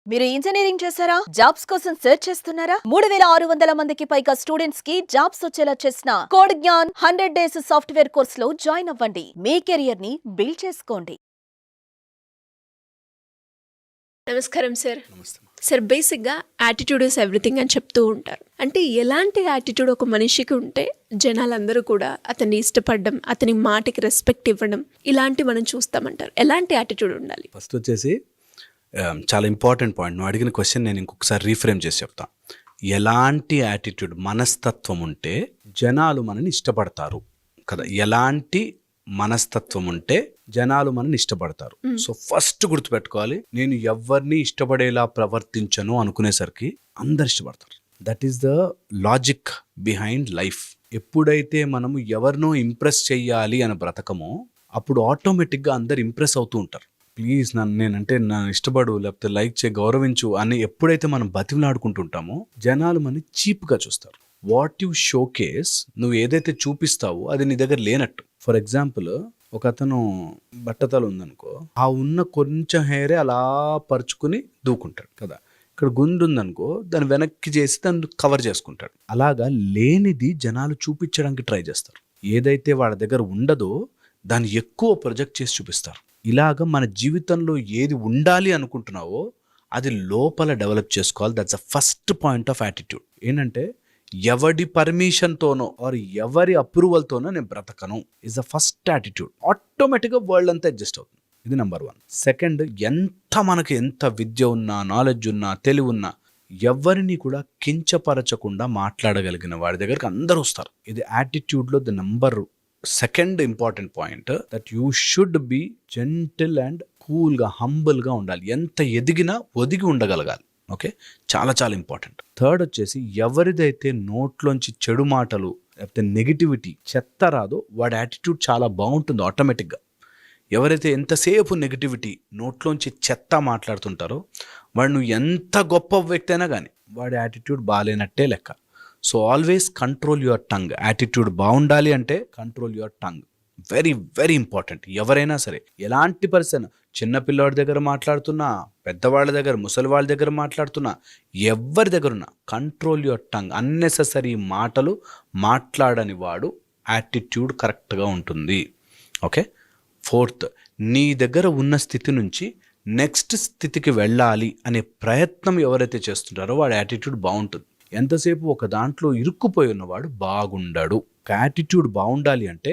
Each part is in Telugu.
మీరు ఇంజనీరింగ్ చేశారా? జాబ్స్ కోసం సెర్చ్ చేస్తున్నారా? 3600 మందికి పైగా స్టూడెంట్స్ కి జాబ్స్ వచ్చేలా చేసిన code Gyan 100 days software course లో జాయిన్ అవ్వండి. మీ కెరియర్ ని బిల్డ్ చేసుకోండి. నమస్కారం సార్. నమస్తే. సార్, బేసిక్గా యాటిట్యూడ్ ఇస్ ఎవ్రీథింగ్ అని చెప్తూ ఉంటారు. అంటే ఎలాంటి యాటిట్యూడ్ ఒక మనిషికి ఉంటే జనాలందరూ కూడా అతన్ని ఇష్టపడడం, అతని మాటకి రెస్పెక్ట్ ఇవ్వడం, ఇలాంటి మనం చూస్తామంటారు. ఎలాంటి యాటిట్యూడ్ ఉండాలి? ఫస్ట్ వచ్చేసి చాలా ఇంపార్టెంట్ పాయింట్. నువ్వు అడిగిన క్వశ్చన్ నేను ఇంకొకసారి రీఫ్రేమ్ చేసి చెప్తా. ఎలాంటి యాటిట్యూడ్, మనస్తత్వం ఉంటే జనాలు మనని ఇష్టపడతారు కదా. ఎలాంటి మనస్తత్వం ఉంటే జనాలు మనని ఇష్టపడతారు. సో ఫస్ట్ గుర్తుపెట్టుకోవాలి, నేను ఎవరిని ఇష్టపడేలా ప్రవర్తించను అనుకునేసరికి అందరు ఇష్టపడతారు. That is the logic behind life. ఎప్పుడైతే మనము ఎవరినో ఇంప్రెస్ చెయ్యాలి అని బ్రతకమో అప్పుడు ఆటోమేటిక్గా అందరు ఇంప్రెస్ అవుతూ ఉంటారు. ప్లీజ్ నేనంటే ఇష్టపడు, లేకపోతే లైక్ చేయి, గౌరవించు అని ఎప్పుడైతే మనం బతిమలాడుకుంటుంటామో జనాలు మనని చీప్గా చూస్తారు. వాట్ యు షోకేస్, నువ్వు ఏదైతే చూపిస్తావో అది నీ దగ్గర లేనట్టు. ఫర్ ఎగ్జాంపుల్, ఒక అతను బట్టతలు ఉందనుకో, ఆ ఉన్న కొంచెం హెయిరే అలా పరుచుకుని దూకుంటాడు కదా. ఇక్కడ గుండు ఉందనుకో, దాన్ని వెనక్కి చేసి దాన్ని కవర్ చేసుకుంటాడు. అలాగా లేనిది జనాలు చూపించడానికి ట్రై చేస్తారు. ఏదైతే వాళ్ళ దగ్గర ఉండదో దాన్ని ఎక్కువ ప్రొజెక్ట్ చేసి చూపిస్తారు. ఇలాగ మన జీవితంలో ఏది ఉండాలి అనుకుంటున్నావో అది లోపల డెవలప్ చేసుకోవాలి. That's the first point of attitude. ఏంటంటే ఎవడి పర్మిషన్తోనో ఆర్ ఎవరి అప్రూవల్తోనో నేను బ్రతకను ఇస్ ద ఫస్ట్ యాటిట్యూడ్. ఆటోమేటిక్గా వరల్డ్ అంతా అడ్జస్ట్ అవుతుంది. ఇది నెంబర్ 1. సెకండ్, ఎంత విద్య ఉన్నా, నాలెడ్జ్ ఉన్నా, తెలివి ఉన్నా ఎవరిని కూడా కించపరచకుండా మాట్లాడగలిగిన వాడి దగ్గరికి అందరూ వస్తారు. ఇది యాటిట్యూడ్లో the number second important point. That you should be gentle and కూల్గా, హంబుల్గా ఉండాలి. ఎంత ఎదిగినా ఒదిగి ఉండగలగాలి. ఓకే, చాలా చాలా ఇంపార్టెంట్. థర్డ్ వచ్చేసి, ఎవరిదైతే నోట్లోంచి చెడు మాటలు లేకపోతే నెగిటివిటీ, చెత్త రాదో వాడి యాటిట్యూడ్ చాలా బాగుంటుంది ఆటోమేటిక్గా. ఎవరైతే ఎంతసేపు నెగిటివిటీ, నోట్లోంచి చెత్త మాట్లాడుతుంటారో వాడు నువ్వు ఎంత గొప్ప వ్యక్తి అయినా కానీ వాడి యాటిట్యూడ్ బాగాలేనట్టే లెక్క. So always control your tongue. Attitude బాగుండాలి అంటే control your tongue. Very very important. ఎవరైనా సరే, ఎలాంటి పర్సన్, చిన్నపిల్లవాడి దగ్గర మాట్లాడుతున్నా, పెద్దవాళ్ళ దగ్గర, ముసలి వాళ్ళ దగ్గర మాట్లాడుతున్నా, ఎవరి దగ్గర ఉన్నా కంట్రోల్ యువర్ టంగ్. అన్నెసెసరీ మాటలు మాట్లాడని వాడు యాటిట్యూడ్ కరెక్ట్గా ఉంటుంది. ఓకే. ఫోర్త్, నీ దగ్గర ఉన్న స్థితి నుంచి నెక్స్ట్ స్థితికి వెళ్ళాలి అనే ప్రయత్నం ఎవరైతే చేస్తుంటారో వాడి యాటిట్యూడ్ బాగుంటుంది. ఎంతసేపు ఒక దాంట్లో ఇరుక్కుపోయి ఉన్నవాడు బాగుండడు. ఒక యాటిట్యూడ్ బాగుండాలి అంటే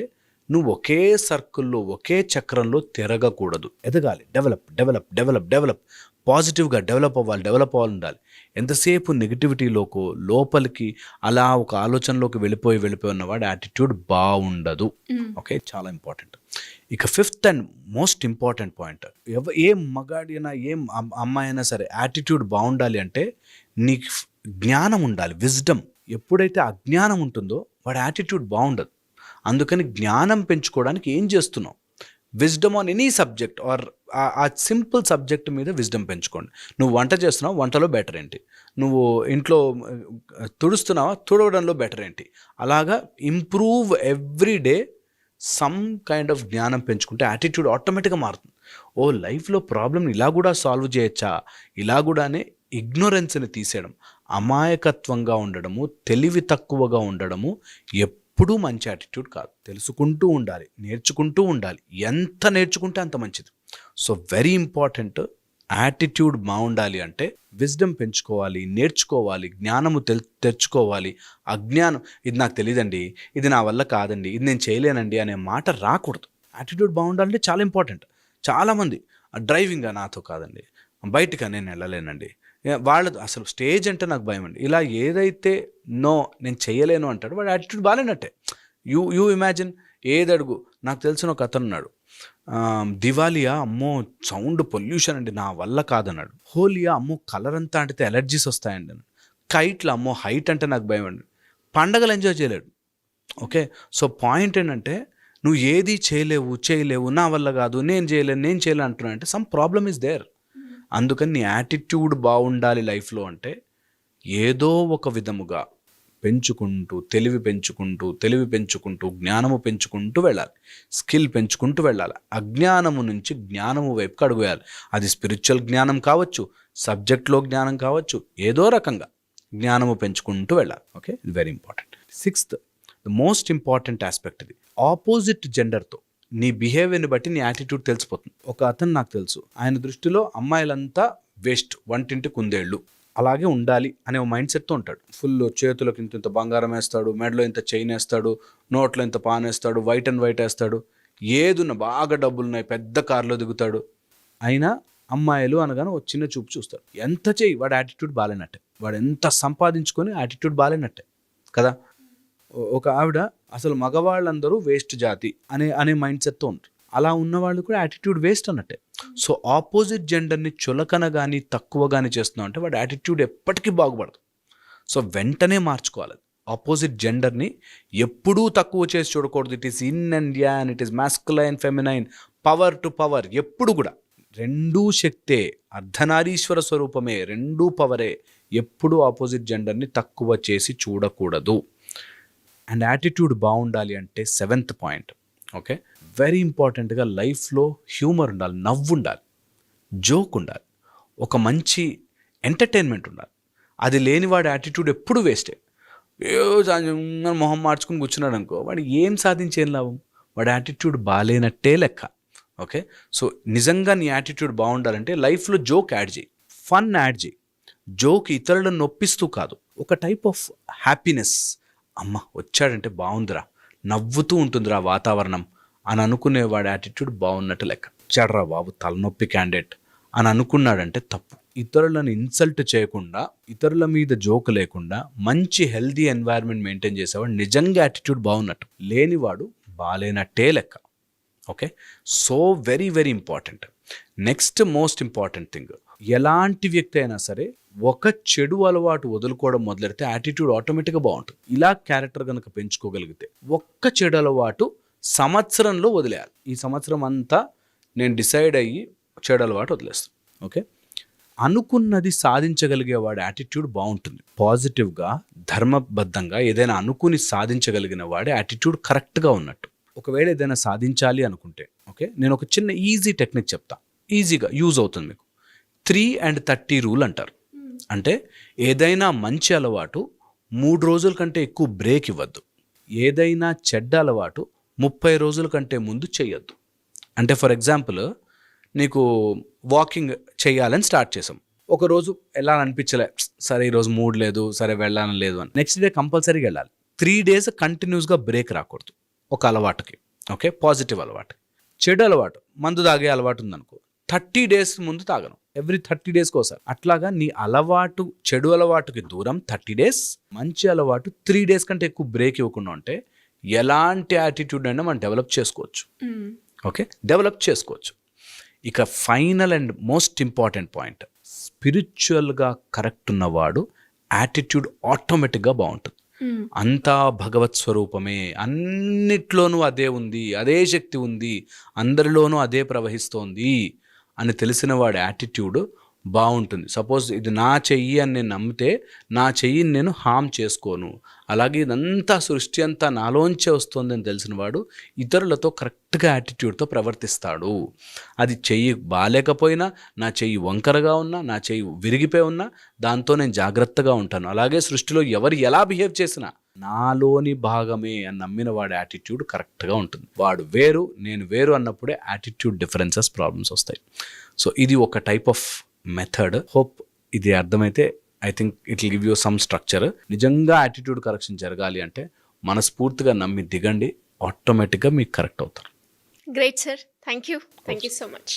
నువ్వు ఒకే సర్కిల్లో, ఒకే చక్రంలో తిరగకూడదు. ఎదగాలి, డెవలప్ డెవలప్ డెవలప్ డెవలప్, పాజిటివ్గా డెవలప్ అవ్వాలి ఉండాలి. ఎంతసేపు నెగిటివిటీలోకో, లోపలికి అలా ఒక ఆలోచనలోకి వెళ్ళిపోయి ఉన్నవాడు యాటిట్యూడ్ బాగుండదు. ఓకే, చాలా ఇంపార్టెంట్. ఇక fifth and most important point, ఏం మగాడినా ఏం అమ్మాయి అయినా సరే యాటిట్యూడ్ బాగుండాలి అంటే నీకు జ్ఞానం ఉండాలి, విజ్డమ్. ఎప్పుడైతే అజ్ఞానం ఉంటుందో వాడి యాటిట్యూడ్ బాగుండదు. అందుకని జ్ఞానం పెంచుకోవడానికి ఏం చేస్తున్నావు? Wisdom on any subject or a simple subject మీద విజ్డమ్ పెంచుకోండి. నువ్వు వంట చేస్తున్నావు, వంటలో బెటర్ ఏంటి? నువ్వు ఇంట్లో తుడుస్తున్నావా, తుడవడంలో బెటర్ ఏంటి? అలాగా improve every day some kind of జ్ఞానం పెంచుకుంటే యాటిట్యూడ్ ఆటోమేటిక్గా మారుతుంది. ఓ, లైఫ్లో ప్రాబ్లమ్ని ఇలా కూడా సాల్వ్ చేయొచ్చా, ఇలా కూడానే ఇగ్నోరెన్స్ని తీసేయడం, అమాయకత్వంగా ఉండడము, తెలివి తక్కువగా ఉండడము ఎప్పుడూ మంచి యాటిట్యూడ్ కాదు. తెలుసుకుంటూ ఉండాలి, నేర్చుకుంటూ ఉండాలి. ఎంత నేర్చుకుంటే అంత మంచిది. So very important. యాటిట్యూడ్ బాగుండాలి అంటే విజ్డమ్ పెంచుకోవాలి, నేర్చుకోవాలి, జ్ఞానము తెచ్చుకోవాలి. అజ్ఞానం, ఇది నాకు తెలియదండి, ఇది నా వల్ల కాదండి, ఇది నేను చేయలేనండి అనే మాట రాకూడదు. యాటిట్యూడ్ బాగుండాలంటే చాలా ఇంపార్టెంట్. చాలామంది డ్రైవింగ్ నాతో కాదండి, బయటగా నేను వెళ్ళలేనండి, వాళ్ళది అసలు స్టేజ్ అంటే నాకు భయం అండి, ఇలా ఏదైతే నో నేను చేయలేను అంటాడు వాడు యాటిట్యూడ్ బాగాలేనట్టే. యూ ఇమాజిన్, ఏదడుగు. నాకు తెలిసిన ఒక అతను ఉన్నాడు, దివాలియా అమ్మో సౌండ్ పొల్యూషన్ అండి నా వల్ల కాదన్నాడు. హోలియా అమ్మో కలర్ అంతా అంటే ఎలర్జీస్ వస్తాయండి అన్నాడు. కైట్లు అమ్మో హైట్ అంటే నాకు భయం అండి. పండగలు ఎంజాయ్ చేయలేడు. ఓకే, సో పాయింట్ ఏంటంటే నువ్వు ఏది చేయలేవు, నా వల్ల కాదు, నేను చేయలేను అంటున్నా అంటే సమ్ ప్రాబ్లమ్ ఈజ్ దేర్. అందుకని నీ యాటిట్యూడ్ బాగుండాలి లైఫ్లో అంటే ఏదో ఒక విధముగా పెంచుకుంటూ, తెలివి పెంచుకుంటూ, జ్ఞానము పెంచుకుంటూ వెళ్ళాలి, స్కిల్ పెంచుకుంటూ వెళ్ళాలి. అజ్ఞానము నుంచి జ్ఞానము వైపుకి అడుగు వేయాలి. అది స్పిరిచువల్ జ్ఞానం కావచ్చు, సబ్జెక్ట్లో జ్ఞానం కావచ్చు, ఏదో రకంగా జ్ఞానము పెంచుకుంటూ వెళ్ళాలి. ఓకే, ఇది very important. 6th, the most important aspect ఇది, ఆపోజిట్ జెండర్తో నీ బిహేవియర్ని బట్టి నీ యాటిట్యూడ్ తెలిసిపోతుంది. ఒక అతను నాకు తెలుసు, ఆయన దృష్టిలో అమ్మాయిలంతా వేస్ట్, వంటింటి కుందేళ్ళు, అలాగే ఉండాలి అనే మైండ్ సెట్తో ఉంటాడు. ఫుల్ చేతులకు ఇంత బంగారం వేస్తాడు, మెడలో ఇంత చైన్ వేస్తాడు, నోట్లో ఇంత పాన్ వేస్తాడు, వైట్ అండ్ వైట్ వేస్తాడు, ఏదున్న బాగా డబ్బులున్నాయి, పెద్ద కారులో దిగుతాడు. అయినా అమ్మాయిలు అనగానే ఒక చిన్న చూపు చూస్తాడు. ఎంత చెయ్యి, వాడి యాటిట్యూడ్ బాగాలేనట్టే, వాడు ఎంత సంపాదించుకొని యాటిట్యూడ్ బాగాలేనట్టే కదా. ఒక ఆవిడ అసలు మగవాళ్ళందరూ వేస్ట్ జాతి అనే మైండ్ సెట్తో ఉంటారు. అలా ఉన్నవాళ్ళు కూడా యాటిట్యూడ్ వేస్ట్ అన్నట్టే. సో ఆపోజిట్ జెండర్ని చులకన కానీ తక్కువ కానీ చేస్తున్నాం అంటే వాడి యాటిట్యూడ్ ఎప్పటికీ బాగుపడదు. సో వెంటనే మార్చుకోవాలి. ఆపోజిట్ జెండర్ని ఎప్పుడూ తక్కువ చేసి చూడకూడదు. It is in and an, it is masculine, feminine, power to power, ఎప్పుడు కూడా రెండూ శక్తే, అర్ధనారీశ్వర స్వరూపమే, రెండూ పవరే. ఎప్పుడూ ఆపోజిట్ జెండర్ని తక్కువ చేసి చూడకూడదు. అండ్ యాటిట్యూడ్ బాగుండాలి అంటే 7th పాయింట్, ఓకే, వెరీ ఇంపార్టెంట్గా లైఫ్లో హ్యూమర్ ఉండాలి, నవ్వు ఉండాలి, జోక్ ఉండాలి, ఒక మంచి ఎంటర్టైన్మెంట్ ఉండాలి. అది లేని వాడి యాటిట్యూడ్ ఎప్పుడు వేస్టే. మొహం మార్చుకుని కూర్చున్నాడు అనుకో, వాడు ఏం సాధించేం లాభం, వాడి యాటిట్యూడ్ బాగాలేనట్టే లెక్క. ఓకే, సో నిజంగా నీ యాటిట్యూడ్ బాగుండాలంటే లైఫ్లో జోక్ యాడ్ చేయి, ఫన్ యాడ్ చేయి. జోక్ ఇతరులను నొప్పిస్తూ కాదు, ఒక టైప్ ఆఫ్ హ్యాపీనెస్. అమ్మ వచ్చాడంటే బాగుందిరా, నవ్వుతూ ఉంటుందిరా వాతావరణం అని అనుకునేవాడి యాటిట్యూడ్ బాగున్నట్టు లెక్క. వచ్చాడరా బాబు తలనొప్పి క్యాండిడేట్ అని అనుకున్నాడంటే తప్పు. ఇతరులను ఇన్సల్ట్ చేయకుండా, ఇతరుల మీద జోక్ లేకుండా మంచి హెల్దీ ఎన్వైర్న్మెంట్ మెయింటైన్ చేసేవాడు నిజంగా యాటిట్యూడ్ బాగున్నట్టు, లేనివాడు బాగాలేనట్టే లెక్క. Okay, so very very important. Next most important thing, ఎలాంటి వ్యక్తి అయినా సరే ఒక చెడు అలవాటు వదులుకోవడం మొదలెడితే యాటిట్యూడ్ ఆటోమేటిక్గా బాగుంటుంది. ఇలా క్యారెక్టర్ కనుక పెంచుకోగలిగితే ఒక్క చెడు అలవాటు సంవత్సరంలో వదిలేయాలి. ఈ సంవత్సరం అంతా నేను డిసైడ్ అయ్యి చెడు అలవాటు వదిలేస్తాను. ఓకే, అనుకున్నది సాధించగలిగే వాడి యాటిట్యూడ్ బాగుంటుంది. పాజిటివ్గా, ధర్మబద్ధంగా ఏదైనా అనుకుని సాధించగలిగిన వాడి యాటిట్యూడ్ కరెక్ట్గా ఉన్నట్టు. ఒకవేళ ఏదైనా సాధించాలి అనుకుంటే, ఓకే, నేను ఒక చిన్న ఈజీ టెక్నిక్ చెప్తా, ఈజీగా యూజ్ అవుతుంది మీకు. 3 and 30 రూల్ అంటారు. అంటే ఏదైనా మంచి అలవాటు 3 రోజుల కంటే ఎక్కువ బ్రేక్ ఇవ్వద్దు, ఏదైనా చెడ్డ అలవాటు 30 రోజుల కంటే ముందు చేయొద్దు. అంటే ఫర్ ఎగ్జాంపుల్, నీకు వాకింగ్ చేయాలని స్టార్ట్ చేసాం, ఒకరోజు వెళ్ళాలని అనిపించలే, సరే ఈరోజు మూడ్ లేదు, సరే వెళ్ళాలని లేదు అని, నెక్స్ట్ డే కంపల్సరీగా వెళ్ళాలి. 3 days కంటిన్యూస్గా బ్రేక్ రాకూడదు ఒక అలవాటుకి. ఓకే, పాజిటివ్ అలవాటు. చెడు అలవాటు, మందు తాగే అలవాటు ఉందనుకో, 30 days ముందు తాగను, ఎవ్రీ 30 days ఒకసారి. అట్లాగా నీ అలవాటు, చెడు అలవాటుకి దూరం 30 days, మంచి అలవాటు 3 days కంటే ఎక్కువ బ్రేక్ ఇవ్వకుండా ఉంటే ఎలాంటి యాటిట్యూడ్ అయినా మనం డెవలప్ చేసుకోవచ్చు. ఓకే, డెవలప్ చేసుకోవచ్చు. ఇక final and most important point, స్పిరిచువల్గా కరెక్ట్ ఉన్నవాడు యాటిట్యూడ్ ఆటోమేటిక్గా బాగుంటుంది. అంతా భగవత్ స్వరూపమే, అన్నిట్లోనూ అదే ఉంది, అదే శక్తి ఉంది, అందరిలోనూ అదే ప్రవహిస్తోంది అని తెలిసిన వాడి యాటిట్యూడ్ బాగుంటుంది. సపోజ్ ఇది నా చెయ్యి అని నేను నమ్మితే నా చెయ్యిని నేను హామ్ చేసుకోను, అలాగే ఇదంతా సృష్టి అంతా నాలోంచే వస్తుంది అని తెలిసిన వాడు ఇతరులతో కరెక్ట్గా యాటిట్యూడ్తో ప్రవర్తిస్తాడు. అది చెయ్యి బాగాలేకపోయినా, నా చెయ్యి వంకరగా ఉన్నా, నా చెయ్యి విరిగిపోయి ఉన్నా దాంతో నేను జాగ్రత్తగా ఉంటాను. అలాగే సృష్టిలో ఎవరు ఎలా బిహేవ్ చేసినా నాలోని భాగమే అని నమ్మిన వాడి యాటిట్యూడ్ కరెక్ట్గా ఉంటుంది. వాడు వేరు, నేను వేరు అన్నప్పుడే యాటిట్యూడ్ డిఫరెన్సెస్, ప్రాబ్లమ్స్ వస్తాయి. సో ఇది ఒక టైప్ ఆఫ్ మెథడ్. హోప్ ఇది అర్థమైతే I think it will give you some structure. నిజంగా యాటిట్యూడ్ కరెక్షన్ జరగాలి అంటే మనస్ఫూర్తిగా నమ్మి దిగండి, ఆటోమేటిక్గా మీకు కరెక్ట్ అవుతారు. Great sir, thank you so much.